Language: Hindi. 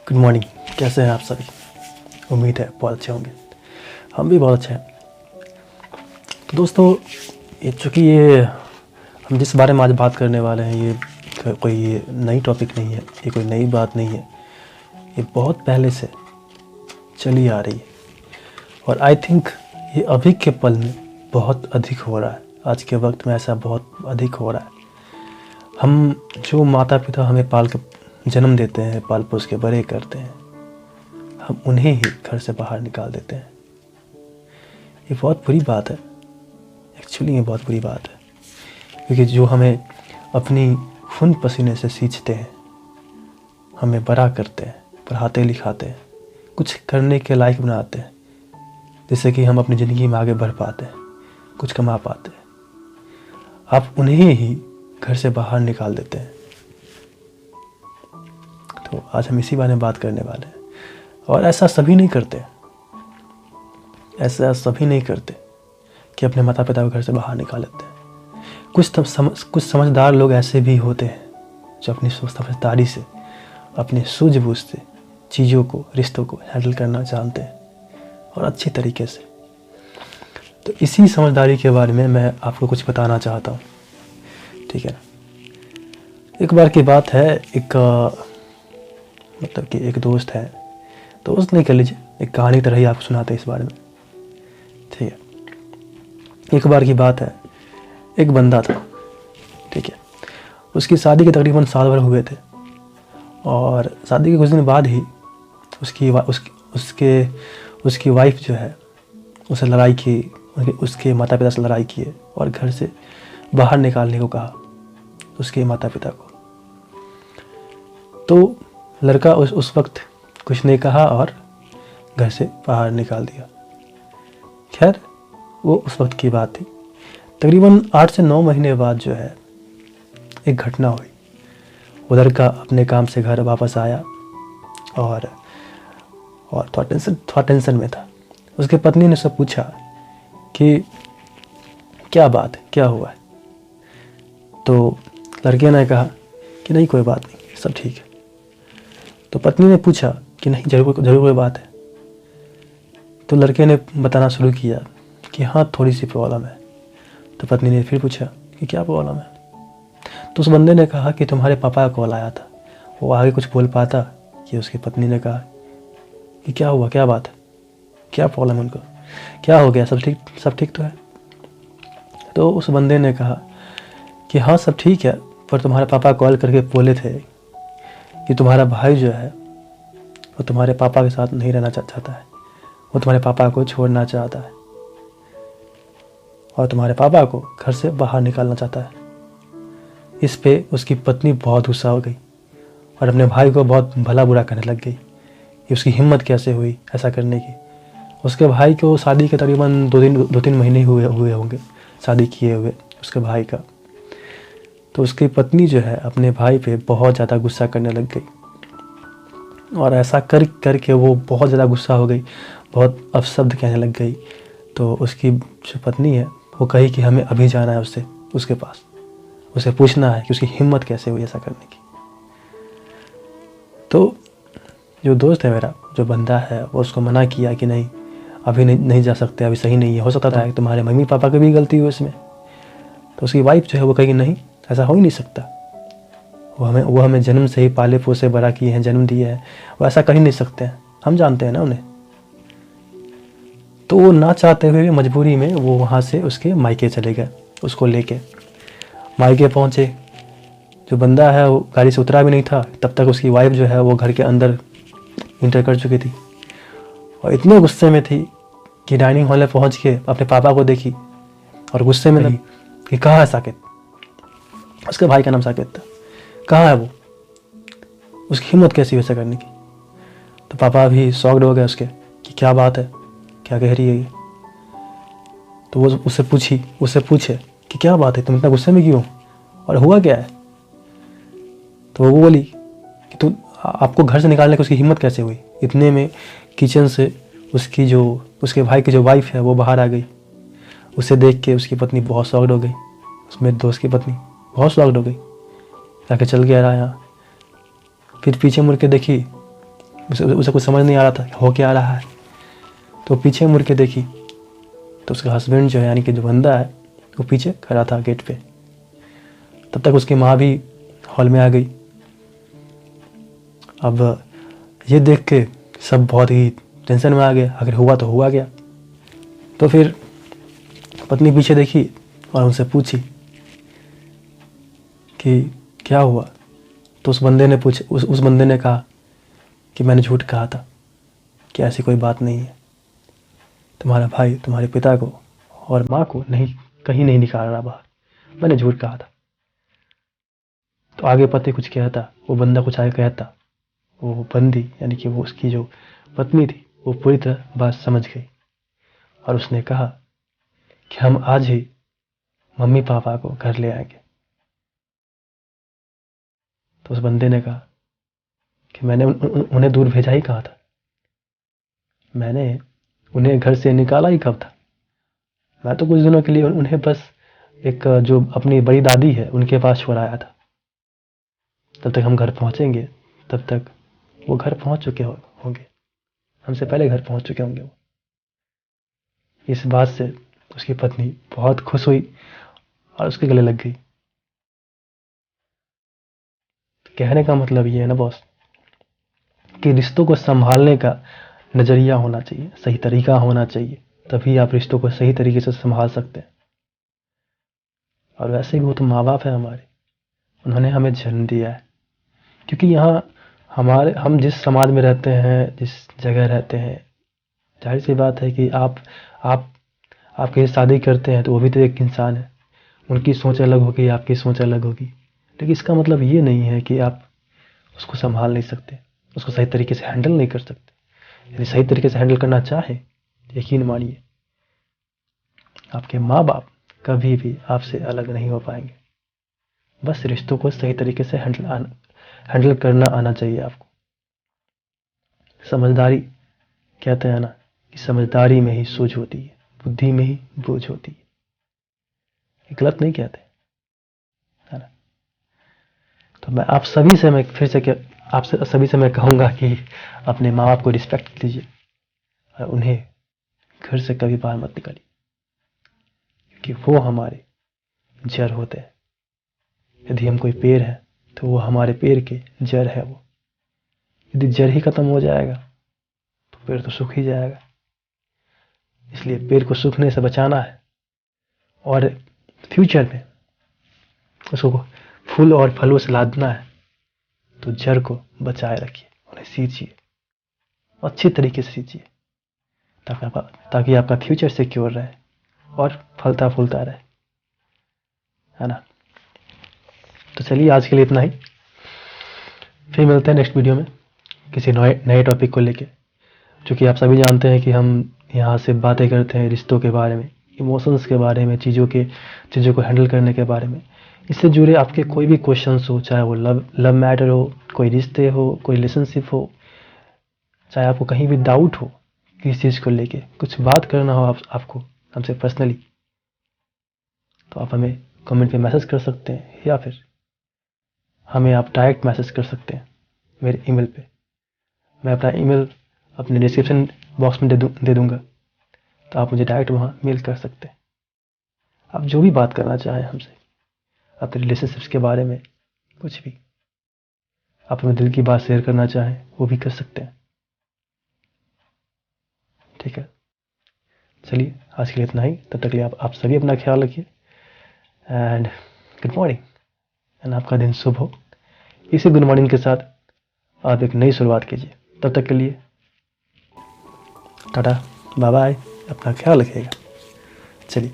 Good morning. कैसे हैं आप सभी? उम्मीद है बहुत अच्छे होंगे। हम भी बहुत अच्छे हैं। तो दोस्तों, चूँकि हम जिस बारे में आज बात करने वाले हैं ये कोई नई टॉपिक नहीं है, ये कोई नई बात नहीं है। ये बहुत पहले से चली आ रही है और आई थिंक ये अभी के पल में बहुत अधिक हो रहा है। आज के वक्त में ऐसा बहुत अधिक हो रहा है। हम जो माता पिता हमें पाल के जन्म देते हैं, पाल पोस के बड़े करते हैं, हम उन्हें ही घर से बाहर निकाल देते हैं। ये बहुत बुरी बात है। एक्चुअली ये बहुत बुरी बात है, क्योंकि जो हमें अपनी खून पसीने से सींचते हैं, हमें बड़ा करते हैं, पढ़ाते लिखाते हैं, कुछ करने के लायक बनाते हैं, जिससे कि हम अपनी ज़िंदगी में आगे बढ़ पाते हैं, कुछ कमा पाते हैं। आप उन्हें ही घर से बाहर निकाल देते हैं। तो आज हम इसी बारे में बात करने वाले हैं। और ऐसा सभी नहीं करते, ऐसा सभी नहीं करते कि अपने माता पिता को घर से बाहर निकाल लेते हैं। कुछ समझदार लोग ऐसे भी होते हैं जो अपनी समझदारी से, अपने सूझबूझ से चीज़ों को, रिश्तों को हैंडल करना जानते हैं और अच्छी तरीके से। तो इसी समझदारी के बारे में मैं आपको कुछ बताना चाहता हूँ, ठीक है ना। एक बार की बात है, मतलब कि एक दोस्त है, दोस्त नहीं कर लीजिए, एक कहानी तरह ही आपको सुनाते हैं इस बारे में, ठीक है। एक बार की बात है, एक बंदा था, ठीक है। उसकी शादी के तकरीबन साल भर हुए थे और शादी के कुछ दिन बाद ही उसकी वाइफ जो है उससे लड़ाई की, उसके माता पिता से लड़ाई किए और घर से बाहर निकालने को कहा उसके माता पिता को। तो लड़का उस वक्त कुछ नहीं कहा और घर से बाहर निकाल दिया। खैर, वो उस वक्त की बात थी। तकरीबन 8 से 9 महीने बाद जो है एक घटना हुई। वो लड़का अपने काम से घर वापस आया और थोड़ा टेंशन में था। उसके पत्नी ने उससे पूछा कि क्या बात है, क्या हुआ है। तो लड़के ने कहा कि नहीं, कोई बात नहीं, सब ठीक है। तो पत्नी ने पूछा कि नहीं, जरूर कोई बात है। तो लड़के ने बताना शुरू किया कि हाँ, थोड़ी सी प्रॉब्लम है। तो पत्नी ने फिर पूछा कि क्या प्रॉब्लम है। तो उस बंदे ने कहा कि तुम्हारे पापा का कॉल आया था। वो आगे कुछ बोल पाता कि उसकी पत्नी ने कहा कि क्या हुआ, क्या बात है, क्या प्रॉब्लम है उनको, क्या हो गया, सब ठीक तो है। तो उस बंदे ने कहा कि हाँ, सब ठीक है, पर तुम्हारे पापा कॉल करके बोले थे कि तुम्हारा भाई जो है वो तुम्हारे पापा के साथ नहीं रहना चाहता है, वो तुम्हारे पापा को छोड़ना चाहता है और तुम्हारे पापा को घर से बाहर निकालना चाहता है। इस पे उसकी पत्नी बहुत गुस्सा हो गई और अपने भाई को बहुत भला बुरा कहने लग गई कि उसकी हिम्मत कैसे हुई ऐसा करने की। उसके भाई को शादी के तकरीबन 2-3 महीने हुए होंगे शादी किए हुए उसके भाई का। तो उसकी पत्नी जो है अपने भाई पे बहुत ज़्यादा गुस्सा करने लग गई और ऐसा करके वो बहुत ज़्यादा गुस्सा हो गई, बहुत अपशब्द कहने लग गई। तो उसकी जो पत्नी है वो कही कि हमें अभी जाना है उसके पास, उसे पूछना है कि उसकी हिम्मत कैसे हुई ऐसा करने की। तो जो दोस्त है मेरा, जो बंदा है, वो उसको मना किया कि नहीं, अभी नहीं जा सकते, अभी सही नहीं है, हो सकता है तुम्हारे मम्मी पापा की भी गलती हुई इसमें। तो उसकी वाइफ जो है वो कही नहीं, ऐसा हो ही नहीं सकता, वो हमें जन्म से ही पाले पोसे बड़ा किए हैं, जन्म दिया है, वो ऐसा कर ही नहीं सकते हैं, हम जानते हैं ना उन्हें। तो वो ना चाहते हुए मजबूरी में वो वहाँ से उसके मायके चले गए, उसको लेके मायके पहुँचे। जो बंदा है वो गाड़ी से उतरा भी नहीं था, तब तक उसकी वाइफ जो है वो घर के अंदर इंटर कर चुकी थी और इतने गुस्से में थी कि डाइनिंग हॉल में पहुँच के अपने पापा को देखी और गुस्से में नहीं कि कहाँ है साकिब। उसके भाई का नाम साकिब था, कहाँ है वो, उसकी हिम्मत कैसी वैसा करने की। तो पापा भी शॉक्ड हो गए उसके कि क्या बात है, क्या कह रही है ये। तो वो उससे पूछे कि क्या बात है, तुम इतना गुस्से में क्यों और हुआ क्या है। तो वो बोली कि आपको घर से निकालने की उसकी हिम्मत कैसे हुई। इतने में किचन से उसके भाई की जो वाइफ है वो बाहर आ गई। उसे देख के उसकी पत्नी बहुत शॉक्ड हो गई, उसमें दोस्त की पत्नी बहुत शॉक्ड हो गई, जाके चल गया रहा यहाँ। फिर पीछे मुड़ के देखी उसे कुछ समझ नहीं आ रहा था हो क्या रहा है। तो पीछे मुड़ के देखी तो उसका हस्बैंड जो है, यानी कि जो बंदा है, वो पीछे खड़ा था गेट पे। तब तक उसकी माँ भी हॉल में आ गई। अब ये देख के सब बहुत ही टेंशन में आ गए, अगर हुआ तो हुआ गया। तो फिर पत्नी पीछे देखी और उनसे पूछी कि क्या हुआ। तो उस बंदे ने कहा कि मैंने झूठ कहा था कि ऐसी कोई बात नहीं है, तुम्हारा भाई तुम्हारे पिता को और माँ को कहीं नहीं निकाल रहा बाहर, मैंने झूठ कहा था। तो आगे पति कुछ कहता, वो बंदा कुछ आगे कहता, वो बंदी यानी कि वो उसकी जो पत्नी थी वो पूरी तरह बात समझ गई और उसने कहा कि हम आज ही मम्मी पापा को घर ले आएंगे। तो उस बंदे ने कहा कि मैंने उन्हें दूर भेजा ही कहा था, मैंने उन्हें घर से निकाला ही कब था। मैं तो कुछ दिनों के लिए उन्हें बस एक जो अपनी बड़ी दादी है उनके पास छोड़ आया था। तब तक हम घर पहुंचेंगे तब तक वो घर पहुंच चुके होंगे, हमसे पहले घर पहुंच चुके होंगे वो। इस बात से उसकी पत्नी बहुत खुश हुई और उसके गले लग गई। कहने का मतलब ये है ना बॉस, कि रिश्तों को संभालने का नज़रिया होना चाहिए, सही तरीका होना चाहिए, तभी आप रिश्तों को सही तरीके से संभाल सकते हैं। और वैसे भी वो तो माँ बाप है हमारे, उन्होंने हमें जन्म दिया है। क्योंकि यहाँ हम जिस समाज में रहते हैं, जिस जगह रहते हैं, जाहिर सी बात है कि आप कहीं शादी करते हैं तो वो भी तो एक इंसान है, उनकी सोच अलग होगी, आपकी सोच अलग होगी। लेकिन इसका मतलब ये नहीं है कि आप उसको संभाल नहीं सकते, उसको सही तरीके से हैंडल नहीं कर सकते। यदि सही तरीके से हैंडल करना चाहें, यकीन मानिए आपके माँ बाप कभी भी आपसे अलग नहीं हो पाएंगे। बस रिश्तों को सही तरीके से हैंडल करना आना चाहिए आपको। समझदारी कहते हैं ना कि समझदारी में ही सूझ होती है, बुद्धि में ही बूझ होती है। ये गलत नहीं कहते, है ना। तो आप सभी से मैं कहूँगा कि अपने माँ बाप को रिस्पेक्ट दीजिए और उन्हें घर से कभी बाहर मत निकालिए, क्योंकि वो हमारे जड़ होते हैं। यदि हम कोई पेड़ है तो वो हमारे पेड़ के जड़ है। वो यदि जड़ ही खत्म हो जाएगा तो पेड़ तो सूख ही जाएगा। इसलिए पेड़ को सूखने से बचाना है और फ्यूचर में उसको फूल और फलों से लादना है, तो जड़ को बचाए रखिए, उन्हें सींचिए, अच्छी तरीके से सींचिए, ताकि आपका फ्यूचर सिक्योर रहे और फलता फूलता रहे, है ना। तो चलिए आज के लिए इतना ही, फिर मिलते हैं नेक्स्ट वीडियो में किसी नए टॉपिक को लेके। क्योंकि आप सभी जानते हैं कि हम यहाँ से बातें करते हैं रिश्तों के बारे में, इमोशंस के बारे में, चीज़ों को हैंडल करने के बारे में। इससे जुड़े आपके कोई भी क्वेश्चंस हो, चाहे वो लव मैटर हो, कोई रिश्ते हो, कोई रिलेशनशिप हो, चाहे आपको कहीं भी डाउट हो किसी चीज़ को लेके, कुछ बात करना हो आपको हमसे पर्सनली, तो आप हमें कमेंट पे मैसेज कर सकते हैं या फिर हमें आप डायरेक्ट मैसेज कर सकते हैं मेरे ईमेल पे। मैं अपना ईमेल अपने डिस्क्रिप्शन बॉक्स में दे दूंगा, तो आप मुझे डायरेक्ट वहाँ मेल कर सकते हैं। आप जो भी बात करना चाहें हमसे, अपने रिलेशनशिप्स के बारे में, कुछ भी आप अपने दिल की बात शेयर करना चाहें वो भी कर सकते हैं। ठीक है, चलिए आज के लिए इतना ही। तब तक के लिए आप सभी अपना ख्याल रखिए एंड गुड मॉर्निंग, एंड आपका दिन शुभ हो। इसी गुड मॉर्निंग के साथ आप एक नई शुरुआत कीजिए। तब तक के लिए टाटा, बाय बाय, अपना ख्याल रखिएगा। चलिए।